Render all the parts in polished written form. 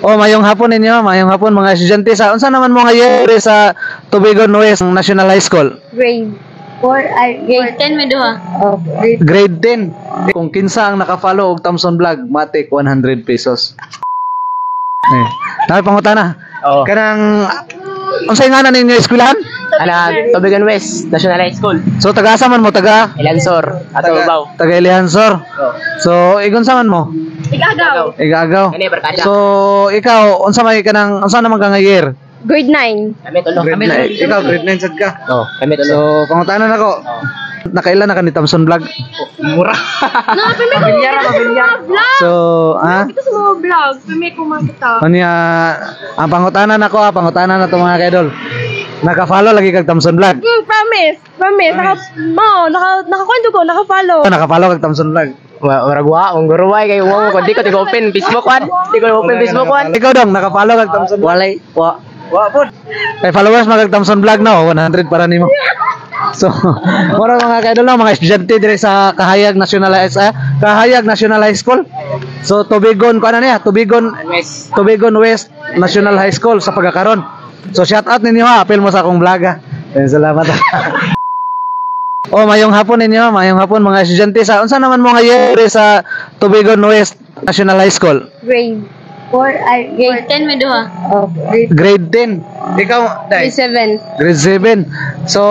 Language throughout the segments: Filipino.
Oh, mayong hapon ninyo, mayong hapon mga estudyante sa unsa naman mo ngayon sa Tubigon West National High School? Grade 4, grade 10 may duha. Oh, Grade 10. Kung kinsa ang naka-follow og Thompson Vlog, matik 100 pesos. Pangutana. Oo. Kanang unsay ngalan ninyo eskwelahan? Tubigon West National High School. So taga-asa man mo, taga Ilansor, Atubaw. taga Ilihansor. So igon sa man mo? Igagaw. Igagaw. Kani barkada. So ikaw unsa may kanang unsa naman ka nga year? Grade 9. Kami tulo. Ikaw grade 9 sad ka. Oh, kami tulo. So pangutanan ako. Nakailan na ka ni Thompson Vlog? Mura. No, pwede ko vlog. So, Ito sa mga vlog, pwede ko makita. Kanya, ang pangutanan ako, pangutanan na to mga kaidol. Naka-follow lagi kag Thompson Vlog. Promise. Nakakwento ko, naka-follow. Naka-follow kag Thompson Vlog. Waragwa, ang guruway kay wow ko di ko open Facebook wan. Di ko open Facebook wan. Ikaw dong, naka-follow kag Thompson Vlog. Walay. Wa pod. Kay followers magag Thompson Vlog no, 100 para nimo. So, mura mga kaidol no, mga estudyante dire sa Kahayag National High School. So, Tubigon ko ano niya, Tubigon West National High School sa pagkakaron. So, shout out ninyo ha, apel mo sa akong vlog ha. Salamat. Oh, mayong hapon ninyo, mayong hapon mga estudyante sa unsa naman mo ngayon sa Tubigon West National High School? Grade 4, grade 10 may duha. Oh, Grade 10. Ikaw, Day? grade 7. Grade 7. So,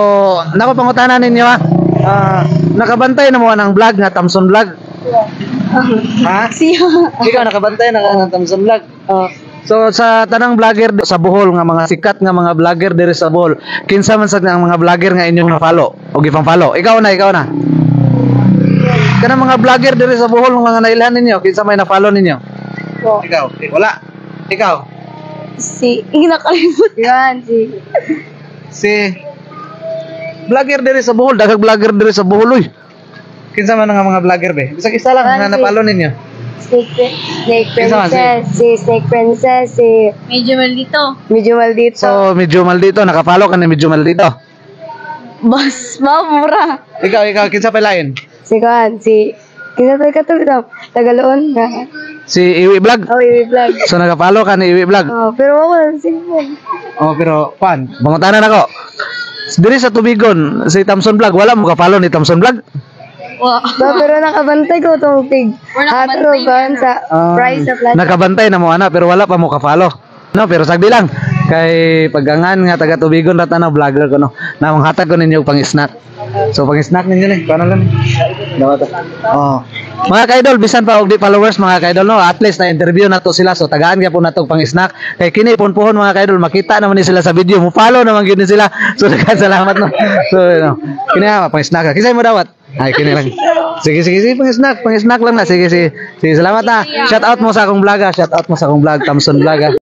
nakapangutanan ninyo ha. Nakabantay na mo ng vlog nga Thompson Vlog. Ha? Siya. Ikaw nakabantay na ng Thompson Vlog. Oh. So sa tanang vlogger sa Bohol nga mga sikat nga mga vlogger diri sa Bohol, kinsa man sad nga mga vlogger nga inyong na-follow o gipang-follow? Ikaw na. Kanang mga vlogger diri sa Bohol nga nailhan ninyo, kinsa may na-follow ninyo? Oh. Ikaw. Wala. Ikaw. Nakalimutan. Yan, Si vlogger diri sa Bohol, daghang vlogger diri sa Bohol oy. Kinsa man nga mga vlogger be? Bisag isa lang nga na-follow ninyo. Snake Princess, si Medyo Maldito. So, medyo maldito, naka-follow ka ni medyo maldito. Bas, mura. Ikaw, kinsa pa lain? Si kinsa pa katulad Tagaloon na. Si Iwi Vlog. Oh, Iwi Vlog. So, naka-follow ka ni Iwi Vlog. Oh, pero ako single. Oh, pero, pan, bangutanan ako. Diri sa Tubigon, si Thompson Vlog, wala mo ka-follow ni Thompson Vlog? Pero nakabantay ko itong pig. Hatro ba sa price sa plaza. Nakabantay na mo ana pero wala pa mo ka-follow. No, pero sagdi lang. Kay pagangan nga taga Tubigon rata na vlogger ko no. Namang hatag ko ninyo pang-snack. So pang-snack ninyo ni, paano lang. Dawat. Oh. Mga ka-idol, bisan pa og di followers mga ka-idol no, at least na interview na to sila. So tagaan gyud po nato pang-snack. Kay kini punpuhon mga ka-idol, makita naman ni sila sa video. Mo follow naman gyud ni sila. So daghang salamat no. So no. Kini pang-snack. Kisay mo dawat? Ay, kini lang. Sige, pang-snack lang na. Sige, salamat na. Shout out mo sa akong vlog, Thompson Vlog.